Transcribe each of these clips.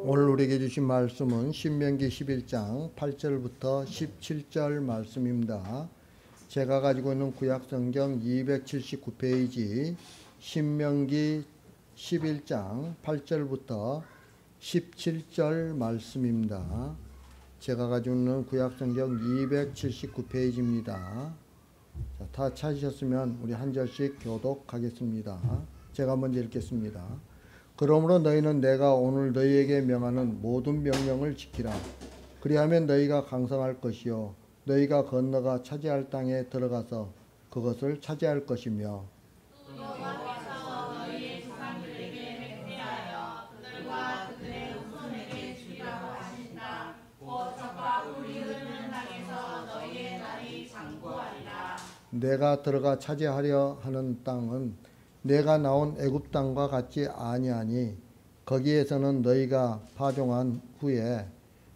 오늘 우리에게 주신 말씀은 신명기 11장 8절부터 17절 말씀입니다. 제가 가지고 있는 구약성경 279페이지 신명기 11장 8절부터 17절 말씀입니다. 제가 가지고 있는 구약성경 279페이지입니다. 다 찾으셨으면 우리 한 절씩 교독하겠습니다. 제가 먼저 읽겠습니다. 그러므로 너희는 내가 오늘 너희에게 명하는 모든 명령을 지키라. 그리하면 너희가 강성할 것이요 너희가 건너가 차지할 땅에 들어가서 그것을 차지할 것이며 여호와께서 너희의 조상들에게 맹세하여 그들과 그들의 후손에게 주리라고 하신다. 곧 젖과 꿀이 흐르는 땅에서 너희의 날이 장구하리라. 내가 들어가 차지하려 하는 땅은 내가 나온 애굽 땅과 같지 아니하니 거기에서는 너희가 파종한 후에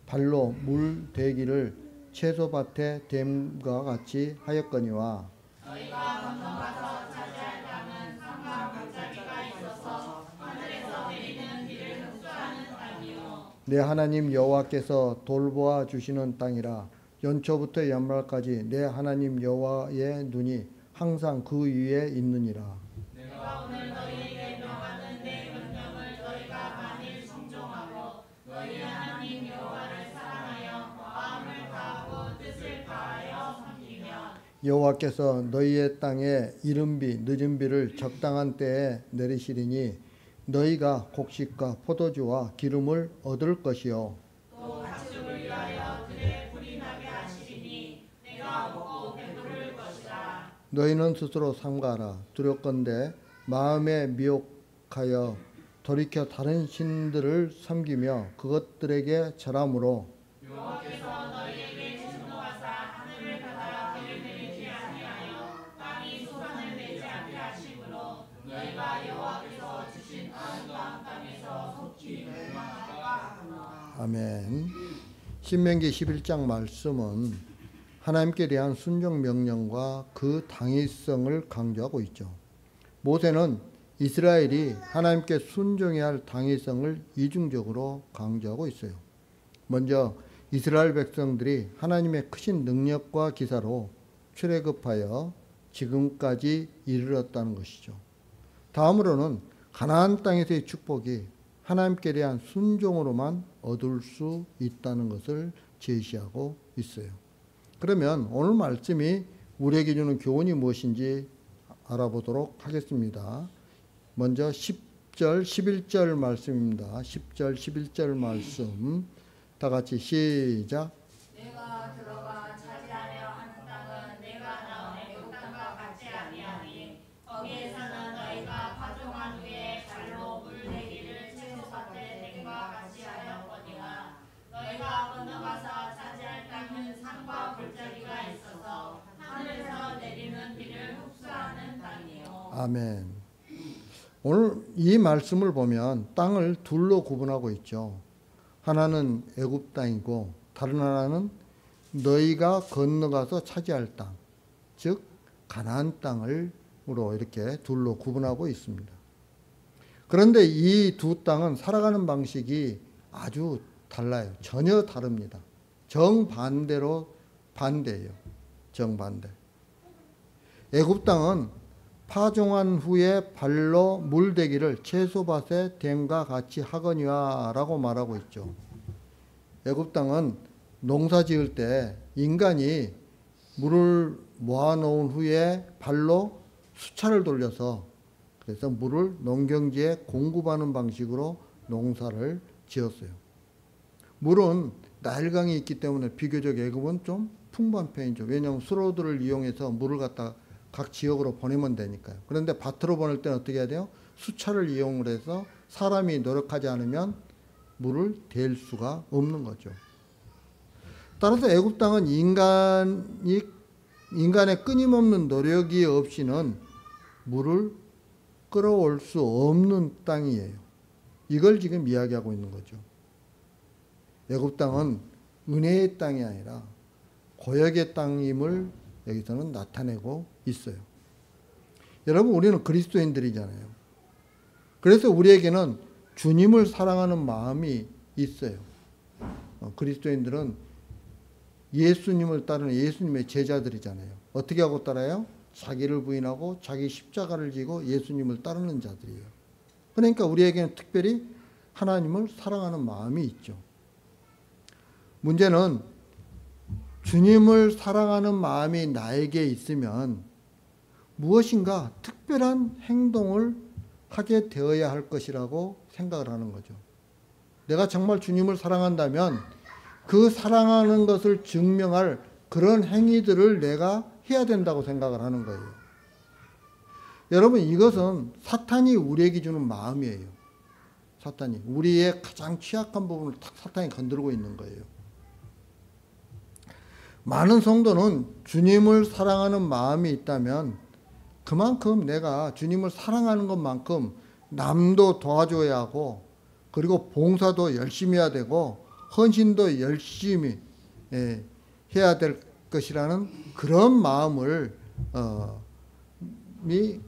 발로 물 대기를 채소밭에 댐과 같이 하였거니와 너희가 건너가서 차지할 땅은 산과 골짜기가 있어서 하늘에서 내리는 비를 흡수하는 땅이요 내 하나님 여호와께서 돌보아 주시는 땅이라. 연초부터 연말까지 내 하나님 여호와의 눈이 항상 그 위에 있느니라. 내가 오늘 너희에게 명하는 내 명령을 너희가 만일 순종하고 너희 하나님 여호와를 사랑하여 마음을 다하고 뜻을 다하여 섬기면 여호와께서 너희의 땅에 이른비 늦은 비를 적당한 때에 내리시리니 너희가 곡식과 포도주와 기름을 얻을 것이요 또 가축을 위하여 들에 불이 나게 하시리니 내가 먹고 배부를 것이라. 너희는 스스로 삼가라. 두렵건대 마음에 미혹하여 돌이켜 다른 신들을 섬기며 그것들에게 절함으로 여호와께서 너희에게 진노하사 하늘을 닫아 비를 내리지 아니하여 땅이 수산을 내지 않게 하심으로 너희가 여호와께서 주신 아름다운 땅에서 속히 멸망할까 하노라. 아멘. 신명기 11장 말씀은 하나님께 대한 순종 명령과 그 당위성을 강조하고 있죠. 모세는 이스라엘이 하나님께 순종해야 할 당위성을 이중적으로 강조하고 있어요. 먼저 이스라엘 백성들이 하나님의 크신 능력과 기사로 출애굽하여 지금까지 이르렀다는 것이죠. 다음으로는 가나안 땅에서의 축복이 하나님께 대한 순종으로만 얻을 수 있다는 것을 제시하고 있어요. 그러면 오늘 말씀이 우리에게 주는 교훈이 무엇인지 알아보도록 하겠습니다. 먼저 10절, 11절 말씀입니다. 10절, 11절 말씀 다 같이 시작. 내가 들어가 차지하려 하는 땅은 내가 나온 애굽 땅과 같지 아니하니 거기에서는 너희가 파종한 후에 발로 물 대기를 채소밭에 댐과 같이 하였거니와 너희가 건너가서 차지할 땅은 산과 골짜기가 있어서 하늘에서 내리는 비를 흡수하는 땅이요. 아멘. 오늘 이 말씀을 보면 땅을 둘로 구분하고 있죠. 하나는 애굽 땅이고 다른 하나는 너희가 건너가서 차지할 땅, 즉 가나안 땅으로 이렇게 둘로 구분하고 있습니다. 그런데 이 두 땅은 살아가는 방식이 아주 달라요. 전혀 다릅니다. 정반대로 반대예요. 정반대. 애굽 땅은 파종한 후에 발로 물대기를 채소밭에 댐과 같이 하거니와 라고 말하고 있죠. 애굽 땅은 농사 지을 때 인간이 물을 모아놓은 후에 발로 수차를 돌려서 그래서 물을 농경지에 공급하는 방식으로 농사를 지었어요. 물은 나일강이 있기 때문에 비교적 애굽은 좀 풍부한 편이죠. 왜냐하면 수로들을 이용해서 물을 갖다 각 지역으로 보내면 되니까요. 그런데 밭으로 보낼 때는 어떻게 해야 돼요? 수차를 이용을 해서 사람이 노력하지 않으면 물을 댈 수가 없는 거죠. 따라서 애굽 땅은 인간의 끊임없는 노력이 없이는 물을 끌어올 수 없는 땅이에요. 이걸 지금 이야기하고 있는 거죠. 애굽 땅은 은혜의 땅이 아니라 고역의 땅임을 여기서는 나타내고 있어요. 여러분, 우리는 그리스도인들이잖아요. 그래서 우리에게는 주님을 사랑하는 마음이 있어요. 그리스도인들은 예수님을 따르는 예수님의 제자들이잖아요. 어떻게 하고 따라요? 자기를 부인하고 자기 십자가를 지고 예수님을 따르는 자들이에요. 그러니까 우리에게는 특별히 하나님을 사랑하는 마음이 있죠. 문제는 주님을 사랑하는 마음이 나에게 있으면 무엇인가 특별한 행동을 하게 되어야 할 것이라고 생각을 하는 거죠. 내가 정말 주님을 사랑한다면 그 사랑하는 것을 증명할 그런 행위들을 내가 해야 된다고 생각을 하는 거예요. 여러분, 이것은 사탄이 우리에게 주는 마음이에요. 사탄이 우리의 가장 취약한 부분을 탁 사탄이 건드리고 있는 거예요. 많은 성도는 주님을 사랑하는 마음이 있다면 그만큼 내가 주님을 사랑하는 것만큼 남도 도와줘야 하고, 그리고 봉사도 열심히 해야 되고, 헌신도 열심히 해야 될 것이라는 그런 마음을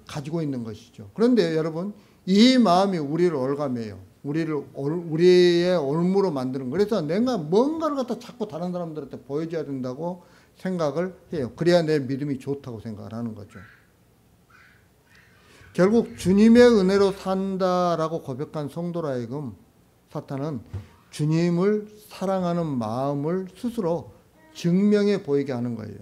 가지고 있는 것이죠. 그런데 여러분, 이 마음이 우리를 올가매요. 우리의 올무로 만드는 거예요. 그래서 내가 뭔가를 갖다 자꾸 다른 사람들한테 보여줘야 된다고 생각을 해요. 그래야 내 믿음이 좋다고 생각을 하는 거죠. 결국 주님의 은혜로 산다라고 고백한 성도라 하여금 사탄은 주님을 사랑하는 마음을 스스로 증명해 보이게 하는 거예요.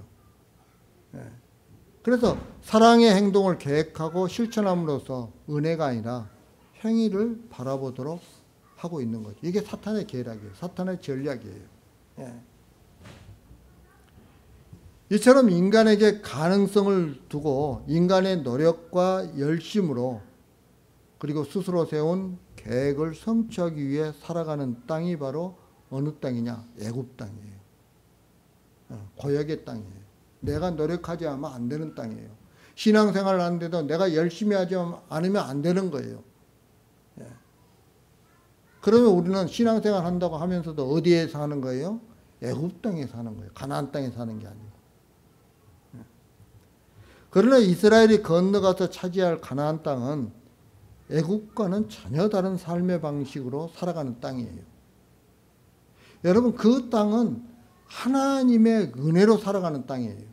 그래서 사랑의 행동을 계획하고 실천함으로써 은혜가 아니라 행위를 바라보도록 하고 있는 거죠. 이게 사탄의 계략이에요. 사탄의 전략이에요. 이처럼 인간에게 가능성을 두고 인간의 노력과 열심으로 그리고 스스로 세운 계획을 성취하기 위해 살아가는 땅이 바로 어느 땅이냐? 애굽 땅이에요. 고역의 땅이에요. 내가 노력하지 않으면 안 되는 땅이에요. 신앙생활을 하는데도 내가 열심히 하지 않으면 안 되는 거예요. 그러면 우리는 신앙생활 한다고 하면서도 어디에 사는 거예요? 애굽 땅에 사는 거예요. 가나안 땅에 사는 게 아니고. 그러나 이스라엘이 건너가서 차지할 가나안 땅은 애국과는 전혀 다른 삶의 방식으로 살아가는 땅이에요. 여러분, 그 땅은 하나님의 은혜로 살아가는 땅이에요.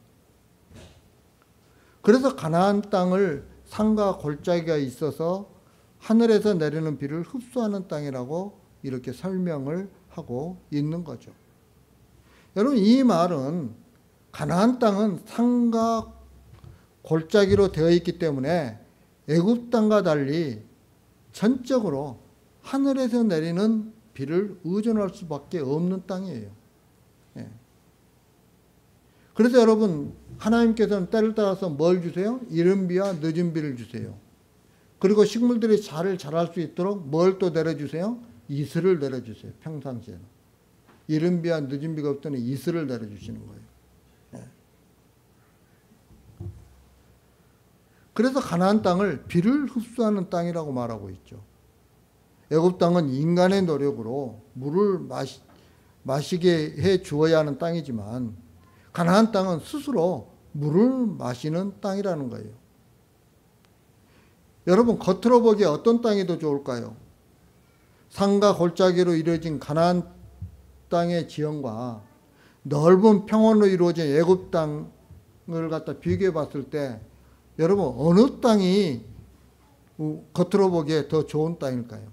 그래서 가나안 땅을 산과 골짜기가 있어서 하늘에서 내리는 비를 흡수하는 땅이라고 이렇게 설명을 하고 있는 거죠. 여러분, 이 말은 가나안 땅은 산과 골짜기로 되어 있기 때문에 애굽 땅과 달리 전적으로 하늘에서 내리는 비를 의존할 수밖에 없는 땅이에요. 그래서 여러분, 하나님께서는 때를 따라서 뭘 주세요? 이른 비와 늦은 비를 주세요. 그리고 식물들이 잘 자랄 수 있도록 뭘 또 내려주세요? 이슬을 내려주세요. 평상시에는. 이른 비와 늦은 비가 없더니 이슬을 내려주시는 거예요. 그래서 가나안 땅을 비를 흡수하는 땅이라고 말하고 있죠. 애굽 땅은 인간의 노력으로 물을 마시게 해 주어야 하는 땅이지만 가나안 땅은 스스로 물을 마시는 땅이라는 거예요. 여러분, 겉으로 보기에 어떤 땅이 더 좋을까요? 산과 골짜기로 이루어진 가나안 땅의 지형과 넓은 평원으로 이루어진 애굽 땅을 갖다 비교해 봤을 때 여러분, 어느 땅이 겉으로 보기에 더 좋은 땅일까요?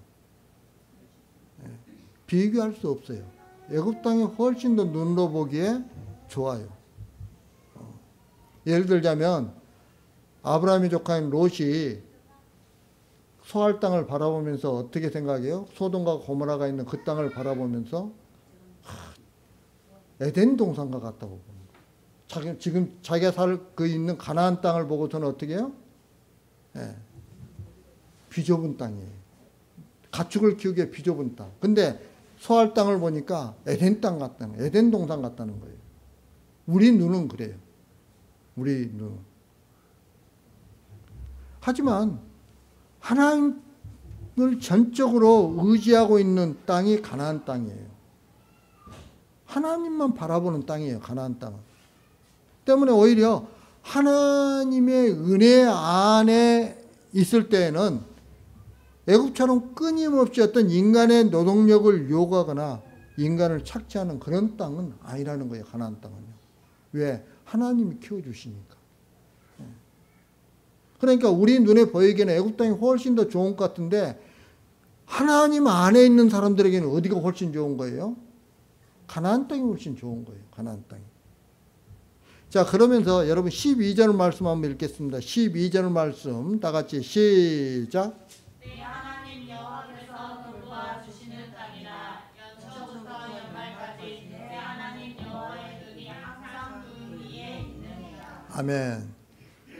비교할 수 없어요. 애굽 땅이 훨씬 더 눈으로 보기에 좋아요. 예를 들자면 아브라함의 조카인 롯이 소알 땅을 바라보면서 어떻게 생각해요? 소돔과 고모라가 있는 그 땅을 바라보면서 에덴 동산과 같다고 봅니다. 지금 자기가 있는 가나안 땅을 보고서는 어떻게 해요? 비좁은 땅이에요. 가축을 키우기에 비좁은 땅. 근데 소알 땅을 보니까 에덴 땅 같다는, 에덴 동산 같다는 거예요. 우리 눈은 그래요. 우리 눈은. 하지만 하나님을 전적으로 의지하고 있는 땅이 가나안 땅이에요. 하나님만 바라보는 땅이에요. 가나안 땅은. 때문에 오히려 하나님의 은혜 안에 있을 때에는 애굽처럼 끊임없이 어떤 인간의 노동력을 요구하거나 인간을 착취하는 그런 땅은 아니라는 거예요. 가나안 땅은요. 왜? 하나님이 키워주시니까. 그러니까 우리 눈에 보이기에는 애굽 땅이 훨씬 더 좋은 것 같은데 하나님 안에 있는 사람들에게는 어디가 훨씬 좋은 거예요? 가나안 땅이 훨씬 좋은 거예요. 가나안 땅이. 자, 그러면서 여러분 12절 말씀 한번 읽겠습니다. 12절 말씀 다 같이 시작. 네 하나님 여호와께서 그와 주시는 땅이라 연초부터 연말까지 네 하나님 여호와의 눈이 항상 그 위에 있느니라. 아멘.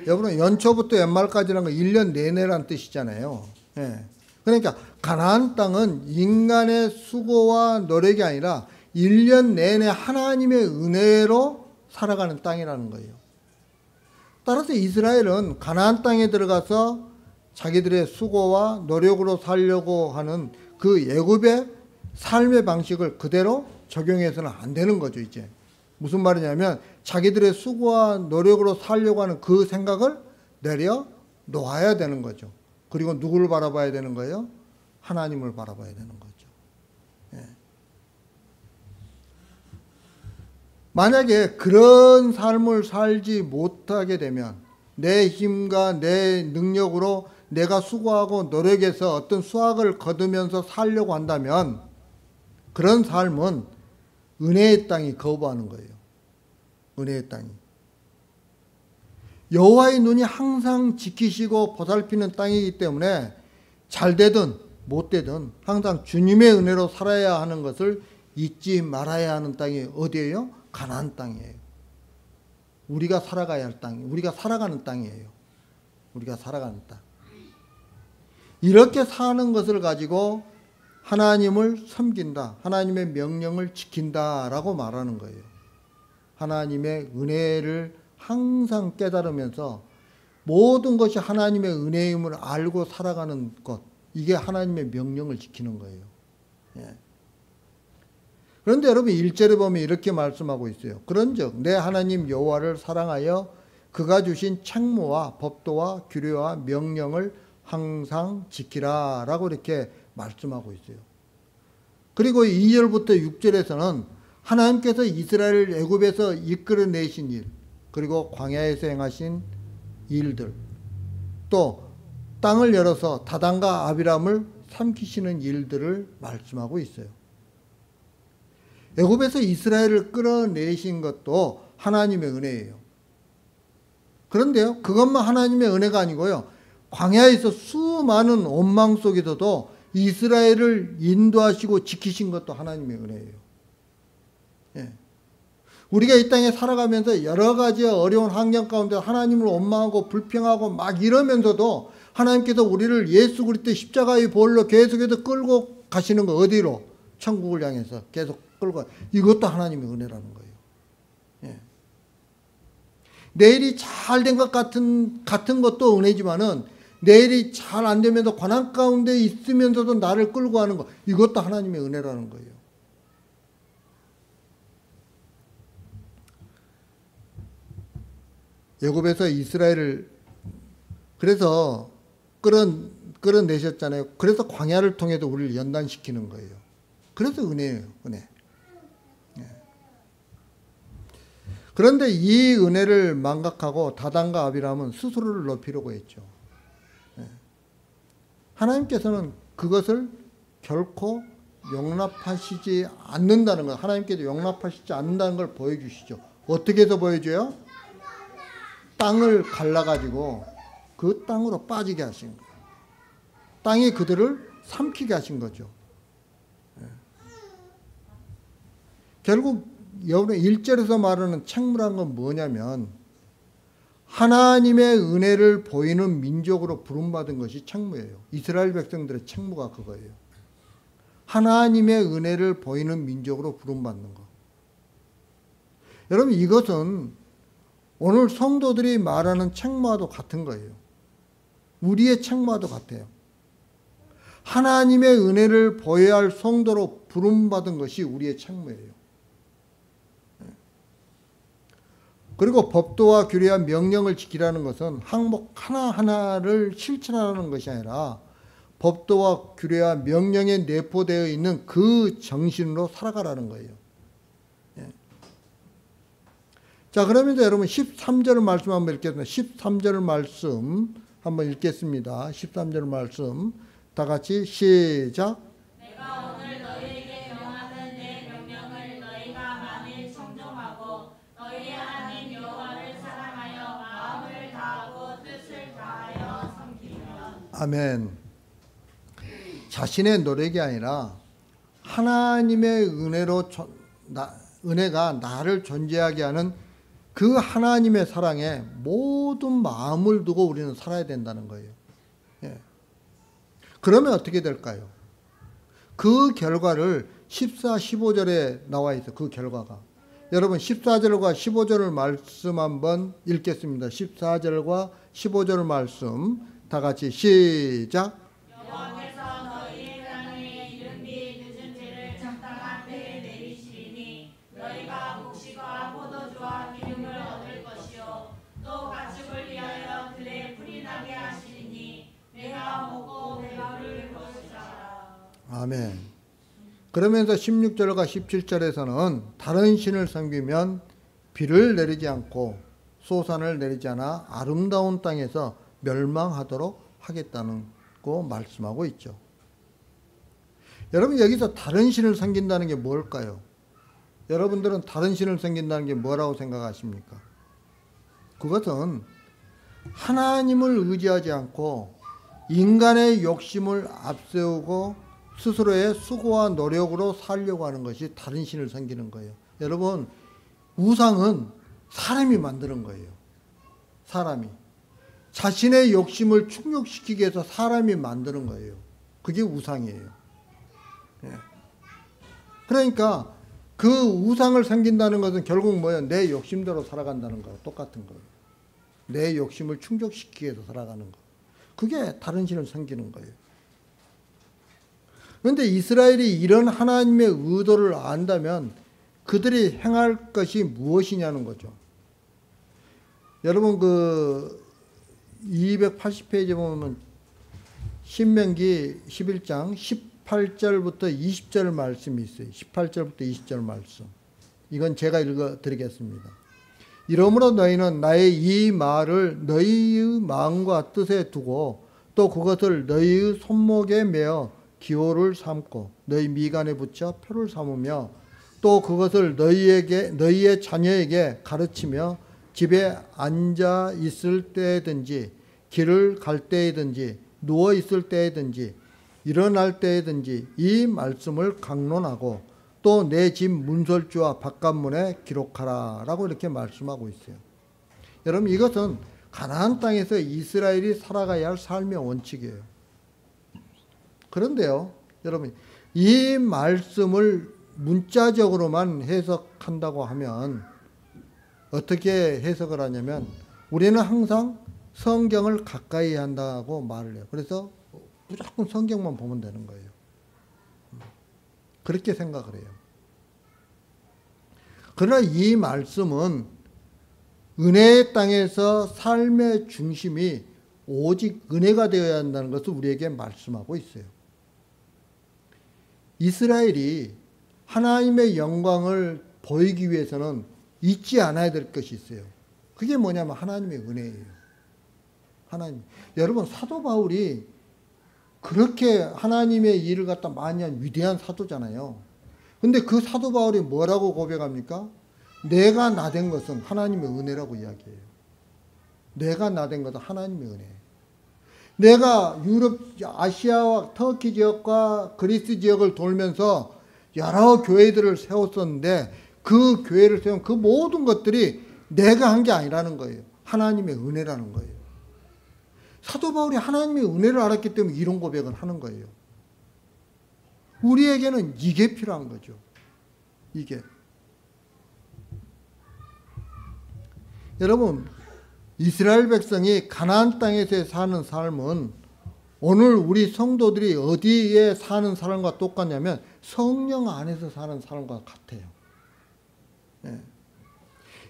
여러분 연초부터 연말까지라는 건 1년 내내란 뜻이잖아요. 예. 그러니까 가나안 땅은 인간의 수고와 노력이 아니라 1년 내내 하나님의 은혜로 살아가는 땅이라는 거예요. 따라서 이스라엘은 가나안 땅에 들어가서 자기들의 수고와 노력으로 살려고 하는 그 애굽의 삶의 방식을 그대로 적용해서는 안 되는 거죠. 이제 무슨 말이냐면 자기들의 수고와 노력으로 살려고 하는 그 생각을 내려놓아야 되는 거죠. 그리고 누구를 바라봐야 되는 거예요? 하나님을 바라봐야 되는 거죠. 예. 만약에 그런 삶을 살지 못하게 되면 내 힘과 내 능력으로 내가 수고하고 노력해서 어떤 수확을 거두면서 살려고 한다면 그런 삶은 은혜의 땅이 거부하는 거예요. 은혜의 땅이. 여호와의 눈이 항상 지키시고 보살피는 땅이기 때문에 잘 되든 못 되든 항상 주님의 은혜로 살아야 하는 것을 잊지 말아야 하는 땅이 어디예요? 가나안 땅이에요. 우리가 살아가야 할 땅이, 우리가 살아가는 땅이에요. 우리가 살아가는 땅. 이렇게 사는 것을 가지고 하나님을 섬긴다, 하나님의 명령을 지킨다라고 말하는 거예요. 하나님의 은혜를 항상 깨달으면서 모든 것이 하나님의 은혜임을 알고 살아가는 것, 이게 하나님의 명령을 지키는 거예요. 예. 그런데 여러분 1절에 보면 이렇게 말씀하고 있어요. 그런즉 내 하나님 여호와를 사랑하여 그가 주신 책무와 법도와 규례와 명령을 항상 지키라 라고 이렇게 말씀하고 있어요. 그리고 2절부터 6절에서는 하나님께서 이스라엘을 애굽에서 이끌어내신 일, 그리고 광야에서 행하신 일들, 또 땅을 열어서 다단과 아비람을 삼키시는 일들을 말씀하고 있어요. 애굽에서 이스라엘을 끌어내신 것도 하나님의 은혜예요. 그런데요, 그것만 하나님의 은혜가 아니고요, 광야에서 수많은 원망 속에서도 이스라엘을 인도하시고 지키신 것도 하나님의 은혜예요. 예. 우리가 이 땅에 살아가면서 여러 가지 어려운 환경 가운데 하나님을 원망하고 불평하고 막 이러면서도 하나님께서 우리를 예수 그리스도 십자가의 보혈로 계속해서 끌고 가시는 거 어디로? 천국을 향해서 계속 끌고 가. 이것도 하나님의 은혜라는 거예요. 예. 내일이 잘 된 것 같은 것도 은혜지만은 내일이 잘 안 되면서 고난 가운데 있으면서도 나를 끌고 가는 것, 이것도 하나님의 은혜라는 거예요. 애굽에서 이스라엘을 그래서 끌어내셨잖아요. 그래서 광야를 통해서 우리를 연단시키는 거예요. 그래서 은혜예요. 은혜. 예. 그런데 이 은혜를 망각하고 다단과 아비람은 스스로를 높이려고 했죠. 예. 하나님께서는 그것을 결코 용납하시지 않는다는 것, 하나님께서 용납하시지 않는다는 걸 보여주시죠. 어떻게 해서 보여줘요? 땅을 갈라가지고 그 땅으로 빠지게 하신 거예요. 땅이 그들을 삼키게 하신 거죠. 예. 결국 여러분 1절에서 말하는 책무란 건 뭐냐면 하나님의 은혜를 보이는 민족으로 부름받은 것이 책무예요. 이스라엘 백성들의 책무가 그거예요. 하나님의 은혜를 보이는 민족으로 부름받는 것. 여러분 이것은 오늘 성도들이 말하는 책무와도 같은 거예요. 우리의 책무와도 같아요. 하나님의 은혜를 보여야 할 성도로 부름받은 것이 우리의 책무예요. 그리고 법도와 규례와 명령을 지키라는 것은 항목 하나하나를 실천하는 것이 아니라 법도와 규례와 명령에 내포되어 있는 그 정신으로 살아가라는 거예요. 예. 자, 그러면서 여러분 13절 말씀 한번 읽겠습니다. 13절 말씀 한번 읽겠습니다. 13절 말씀 다 같이 시작. 내가 오늘 너희에게 명하는 내 명령을 너희가 만일 청종하고 너희 하나님 여호와를 사랑하여 마음을 다하고 뜻을 다하여 섬기면. 아멘. 자신의 노력이 아니라 하나님의 은혜로 은혜가 나를 존재하게 하는 그 하나님의 사랑에 모든 마음을 두고 우리는 살아야 된다는 거예요. 예. 그러면 어떻게 될까요? 그 결과를 14, 15절에 나와 있어요. 그 결과가. 여러분 14절과 15절을 말씀 한번 읽겠습니다. 14절과 15절 말씀 다 같이 시작. 여호와께서 너희의 땅에 이른비 늦은 죄를 적당한 때에 내리시리니 너희가 곡식과 포도주와 기름을 얻을 것이요 또 가축을 위하여 들에 불이 나게 하시리니 내가 먹고 배부를 것이라. 아멘. 그러면서 16절과 17절에서는 다른 신을 섬기면 비를 내리지 않고 소산을 내리지 않아 아름다운 땅에서 멸망하도록 하겠다는 거 말씀하고 있죠. 여러분 여기서 다른 신을 섬긴다는 게 뭘까요? 여러분들은 다른 신을 섬긴다는 게 뭐라고 생각하십니까? 그것은 하나님을 의지하지 않고 인간의 욕심을 앞세우고 스스로의 수고와 노력으로 살려고 하는 것이 다른 신을 섬기는 거예요. 여러분 우상은 사람이 만드는 거예요. 사람이 자신의 욕심을 충족시키기 위해서 사람이 만드는 거예요. 그게 우상이에요. 예. 그러니까 그 우상을 섬긴다는 것은 결국 뭐예요? 내 욕심대로 살아간다는 거예요. 똑같은 거예요. 내 욕심을 충족시키기 위해서 살아가는 거. 그게 다른 신을 섬기는 거예요. 그런데 이스라엘이 이런 하나님의 의도를 안다면 그들이 행할 것이 무엇이냐는 거죠. 여러분 그 280페이지에 보면 신명기 11장 18절부터 20절 말씀이 있어요. 18절부터 20절 말씀. 이건 제가 읽어 드리겠습니다. 이러므로 너희는 나의 이 말을 너희의 마음과 뜻에 두고 또 그것을 너희의 손목에 매어 기호를 삼고 너희 미간에 붙여 표를 삼으며 또 그것을 너희의 자녀에게 가르치며 집에 앉아 있을 때든지 길을 갈 때든지 누워 있을 때든지 일어날 때든지 이 말씀을 강론하고 또 내 집 문설주와 바깥문에 기록하라라고 이렇게 말씀하고 있어요. 여러분 이것은 가나안 땅에서 이스라엘이 살아가야 할 삶의 원칙이에요. 그런데요, 여러분 이 말씀을 문자적으로만 해석한다고 하면 어떻게 해석을 하냐면 우리는 항상 성경을 가까이 한다고 말을 해요. 그래서 무조건 성경만 보면 되는 거예요. 그렇게 생각을 해요. 그러나 이 말씀은 은혜의 땅에서 삶의 중심이 오직 은혜가 되어야 한다는 것을 우리에게 말씀하고 있어요. 이스라엘이 하나님의 영광을 보이기 위해서는 잊지 않아야 될 것이 있어요. 그게 뭐냐면 하나님의 은혜예요. 하나님. 여러분 사도 바울이 그렇게 하나님의 일을 갖다 많이 한 위대한 사도잖아요. 근데 그 사도 바울이 뭐라고 고백합니까? 내가 나된 것은 하나님의 은혜라고 이야기해요. 내가 나된 것은 하나님의 은혜. 내가 유럽, 아시아와 터키 지역과 그리스 지역을 돌면서 여러 교회들을 세웠었는데 그 교회를 세운 그 모든 것들이 내가 한 게 아니라는 거예요. 하나님의 은혜라는 거예요. 사도 바울이 하나님의 은혜를 알았기 때문에 이런 고백을 하는 거예요. 우리에게는 이게 필요한 거죠. 이게. 여러분, 이스라엘 백성이 가나안 땅에서 사는 삶은 오늘 우리 성도들이 어디에 사는 사람과 똑같냐면 성령 안에서 사는 사람과 같아요. 예.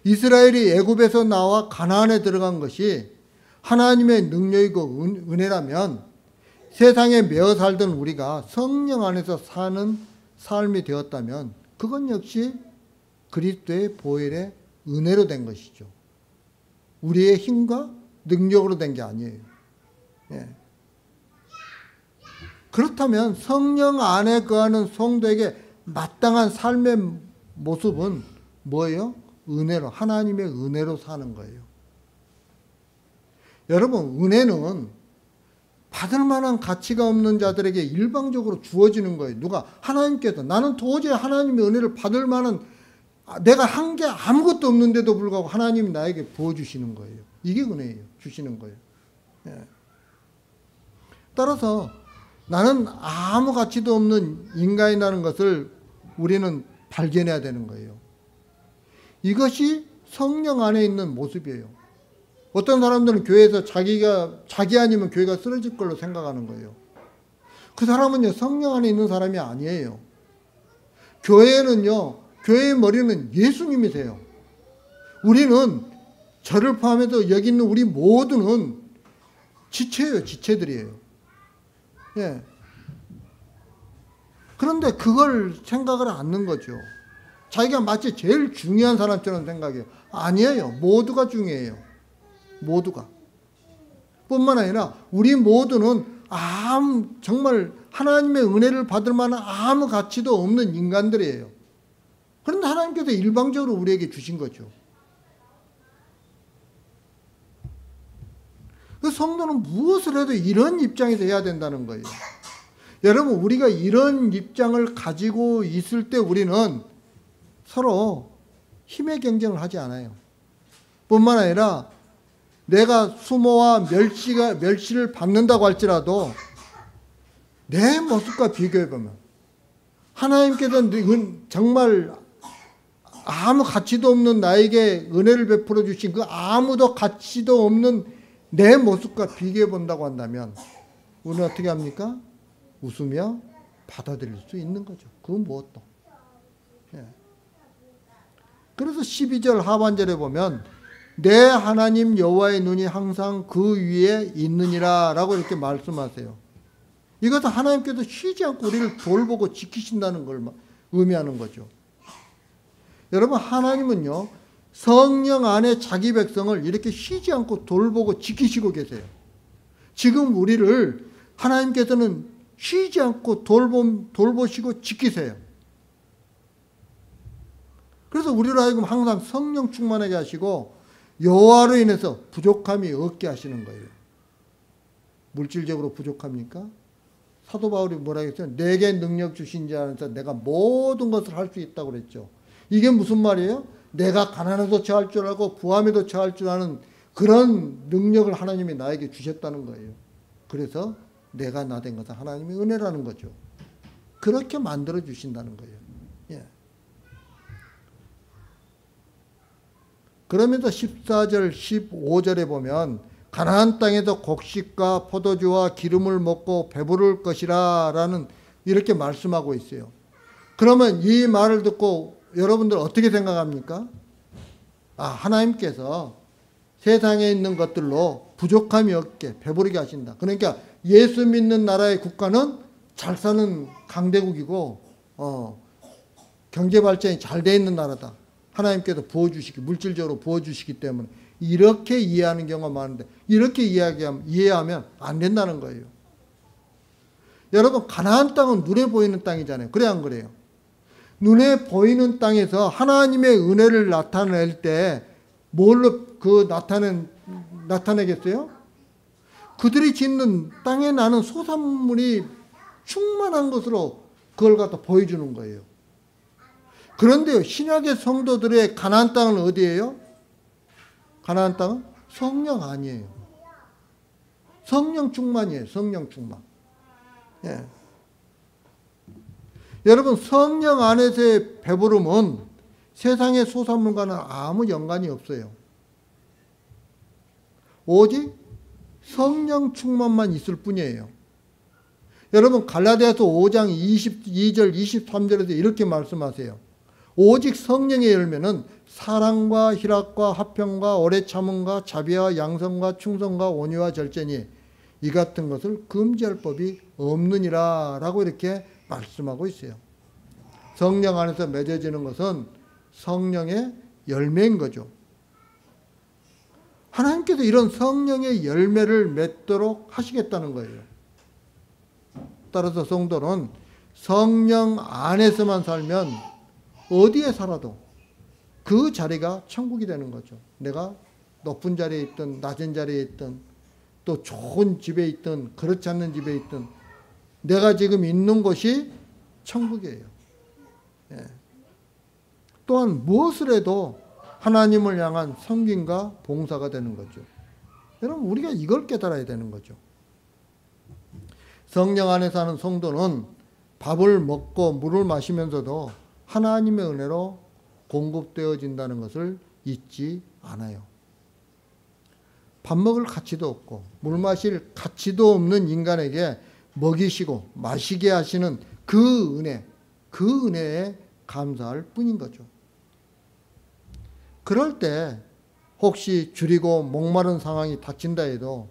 이스라엘이 애굽에서 나와 가나안에 들어간 것이 하나님의 능력이고 은혜라면 세상에 매어 살던 우리가 성령 안에서 사는 삶이 되었다면 그건 역시 그리스도의 보혈의 은혜로 된 것이죠. 우리의 힘과 능력으로 된 게 아니에요. 예. 그렇다면 성령 안에 거하는 성도에게 마땅한 삶의 모습은 뭐예요? 은혜로, 하나님의 은혜로 사는 거예요. 여러분, 은혜는 받을 만한 가치가 없는 자들에게 일방적으로 주어지는 거예요. 누가? 하나님께서. 나는 도저히 하나님의 은혜를 받을 만한, 내가 한 게 아무것도 없는데도 불구하고 하나님이 나에게 부어주시는 거예요. 이게 은혜예요. 주시는 거예요. 예. 따라서 나는 아무 가치도 없는 인간이라는 것을 우리는 발견해야 되는 거예요. 이것이 성령 안에 있는 모습이에요. 어떤 사람들은 교회에서 자기 아니면 교회가 쓰러질 걸로 생각하는 거예요. 그 사람은요, 성령 안에 있는 사람이 아니에요. 교회는요, 교회의 머리는 예수님이세요. 우리는 저를 포함해서 여기 있는 우리 모두는 지체예요, 지체들이에요. 예. 그런데 그걸 생각을 않는 거죠. 자기가 마치 제일 중요한 사람처럼 생각해요. 아니에요. 모두가 중요해요. 모두가. 뿐만 아니라 우리 모두는 정말 하나님의 은혜를 받을 만한 아무 가치도 없는 인간들이에요. 그런데 하나님께서 일방적으로 우리에게 주신 거죠. 그 성도는 무엇을 해도 이런 입장에서 해야 된다는 거예요. 여러분, 우리가 이런 입장을 가지고 있을 때 우리는 서로 힘의 경쟁을 하지 않아요. 뿐만 아니라 내가 수모와 멸시를 받는다고 할지라도 내 모습과 비교해보면 하나님께서 정말 아무 가치도 없는 나에게 은혜를 베풀어 주신 그 아무도 가치도 없는 내 모습과 비교해 본다고 한다면 우리는 어떻게 합니까? 웃으며 받아들일 수 있는 거죠. 그건 무엇도. 예. 그래서 12절 하반절에 보면 내 하나님 여호와의 눈이 항상 그 위에 있느니라 라고 이렇게 말씀하세요. 이것은 하나님께서 쉬지 않고 우리를 돌보고 지키신다는 걸 의미하는 거죠. 여러분, 하나님은요, 성령 안에 자기 백성을 이렇게 쉬지 않고 돌보고 지키시고 계세요. 지금 우리를 하나님께서는 쉬지 않고 돌보시고 지키세요. 그래서 우리로 하여금 항상 성령 충만하게 하시고 여호와로 인해서 부족함이 없게 하시는 거예요. 물질적으로 부족합니까? 사도 바울이 뭐라 했어요? 내게 능력 주신 자 안에서 내가 모든 것을 할 수 있다고 그랬죠. 이게 무슨 말이에요? 내가 가난해도 처할 줄 알고 부함에도 처할 줄 아는 그런 능력을 하나님이 나에게 주셨다는 거예요. 그래서 내가 나 된 것은 하나님의 은혜라는 거죠. 그렇게 만들어 주신다는 거예요. 예. 그러면서 14절, 15절에 보면 가나안 땅에서 곡식과 포도주와 기름을 먹고 배부를 것이라 라는 이렇게 말씀하고 있어요. 그러면 이 말을 듣고 여러분들 어떻게 생각합니까? 하나님께서 세상에 있는 것들로 부족함이 없게 배부르게 하신다. 그러니까 예수 믿는 나라의 국가는 잘 사는 강대국이고 경제 발전이 잘 돼 있는 나라다. 하나님께서 물질적으로 부어주시기 때문에 이렇게 이해하는 경우가 많은데 이렇게 이해하면 안 된다는 거예요. 여러분, 가나안 땅은 눈에 보이는 땅이잖아요. 그래 안 그래요? 눈에 보이는 땅에서 하나님의 은혜를 나타낼 때 뭘로 나타내겠어요? 그들이 짓는 땅에 나는 소산물이 충만한 것으로 그걸 갖다 보여주는 거예요. 그런데요, 신약의 성도들의 가나안 땅은 어디예요? 가나안 땅은 성령 아니에요. 성령 충만이에요. 성령 충만. 예. 여러분, 성령 안에서의 배부름은 세상의 소산물과는 아무 연관이 없어요. 오직 성령 충만만 있을 뿐이에요. 여러분, 갈라디아서 5장 22절 23절에서 이렇게 말씀하세요. 오직 성령의 열매는 사랑과 희락과 화평과 오래 참음과 자비와 양성과 충성과 온유와 절제니 이 같은 것을 금지할 법이 없느니라 라고 이렇게 말씀하고 있어요. 성령 안에서 맺어지는 것은 성령의 열매인 거죠. 하나님께서 이런 성령의 열매를 맺도록 하시겠다는 거예요. 따라서 성도는 성령 안에서만 살면 어디에 살아도 그 자리가 천국이 되는 거죠. 내가 높은 자리에 있든 낮은 자리에 있든 또 좋은 집에 있든 그렇지 않는 집에 있든 내가 지금 있는 곳이 천국이에요. 예. 또한 무엇을 해도 하나님을 향한 섬김과 봉사가 되는 거죠. 여러분 우리가 이걸 깨달아야 되는 거죠. 성령 안에 사는 성도는 밥을 먹고 물을 마시면서도 하나님의 은혜로 공급되어진다는 것을 잊지 않아요. 밥 먹을 가치도 없고 물 마실 가치도 없는 인간에게 먹이시고 마시게 하시는 그 은혜에 감사할 뿐인 거죠. 그럴 때 혹시 줄이고 목마른 상황이 닥친다 해도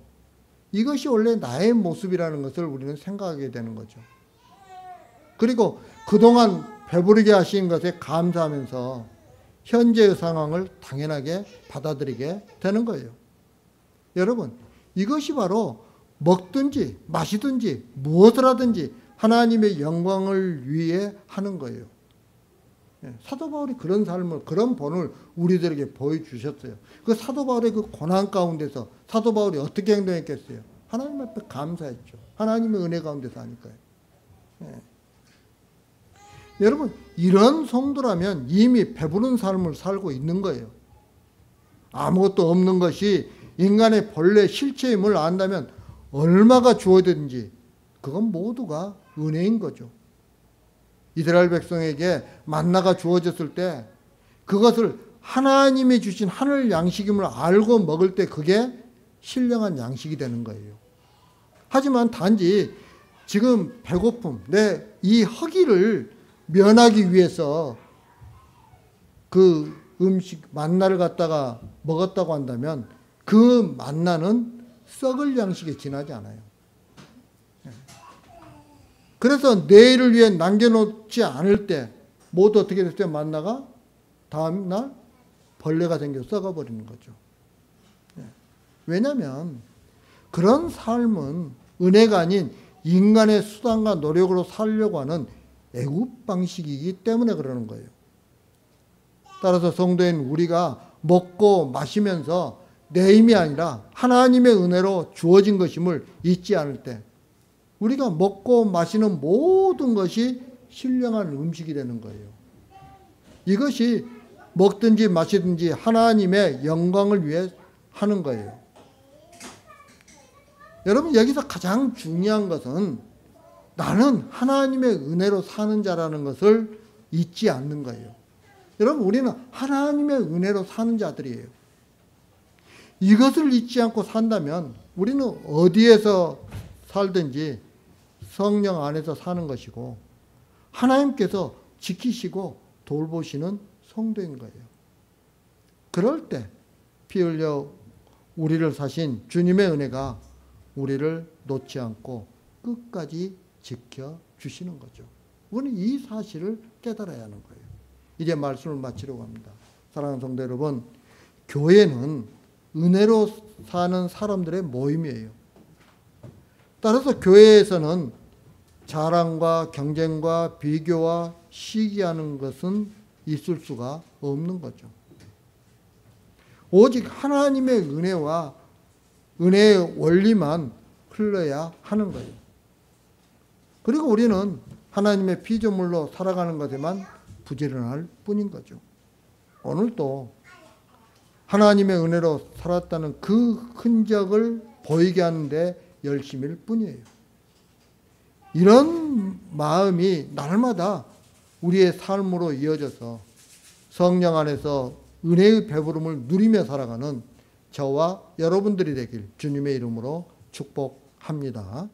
이것이 원래 나의 모습이라는 것을 우리는 생각하게 되는 거죠. 그리고 그동안 배부르게 하신 것에 감사하면서 현재의 상황을 당연하게 받아들이게 되는 거예요. 여러분, 이것이 바로 먹든지 마시든지 무엇을 하든지 하나님의 영광을 위해 하는 거예요. 사도 바울이 그런 삶을, 그런 본을 우리들에게 보여주셨어요. 그 사도 바울의 그 고난 가운데서 사도 바울이 어떻게 행동했겠어요? 하나님 앞에 감사했죠. 하나님의 은혜 가운데서 하니까요. 예. 여러분, 이런 성도라면 이미 배부른 삶을 살고 있는 거예요. 아무것도 없는 것이 인간의 본래 실체임을 안다면 얼마가 주어지든지 그건 모두가 은혜인 거죠. 이스라엘 백성에게 만나가 주어졌을 때 그것을 하나님이 주신 하늘 양식임을 알고 먹을 때 그게 신령한 양식이 되는 거예요. 하지만 단지 지금 배고픔, 내 이 허기를 면하기 위해서 그 음식 만나를 갖다가 먹었다고 한다면 그 만나는 썩을 양식에 지나지 않아요. 그래서 내일을 위해 남겨놓지 않을 때 모두 어떻게 됐어요? 만나가 다음날 벌레가 생겨 썩어버리는 거죠. 왜냐하면 그런 삶은 은혜가 아닌 인간의 수단과 노력으로 살려고 하는 애국 방식이기 때문에 그러는 거예요. 따라서 성도인 우리가 먹고 마시면서 내 힘이 아니라 하나님의 은혜로 주어진 것임을 잊지 않을 때 우리가 먹고 마시는 모든 것이 신령한 음식이 되는 거예요. 이것이 먹든지 마시든지 하나님의 영광을 위해 하는 거예요. 여러분, 여기서 가장 중요한 것은 나는 하나님의 은혜로 사는 자라는 것을 잊지 않는 거예요. 여러분, 우리는 하나님의 은혜로 사는 자들이에요. 이것을 잊지 않고 산다면 우리는 어디에서 살든지 성령 안에서 사는 것이고 하나님께서 지키시고 돌보시는 성도인 거예요. 그럴 때 피 흘려 우리를 사신 주님의 은혜가 우리를 놓지 않고 끝까지 지켜주시는 거죠. 우리는 이 사실을 깨달아야 하는 거예요. 이제 말씀을 마치려고 합니다. 사랑하는 성도 여러분, 교회는 은혜로 사는 사람들의 모임이에요. 따라서 교회에서는 자랑과 경쟁과 비교와 시기하는 것은 있을 수가 없는 거죠. 오직 하나님의 은혜와 은혜의 원리만 흘러야 하는 거예요. 그리고 우리는 하나님의 피조물로 살아가는 것에만 부지런할 뿐인 거죠. 오늘도 하나님의 은혜로 살았다는 그 흔적을 보이게 하는데 열심일 뿐이에요. 이런 마음이 날마다 우리의 삶으로 이어져서 성령 안에서 은혜의 배부름을 누리며 살아가는 저와 여러분들이 되길 주님의 이름으로 축복합니다.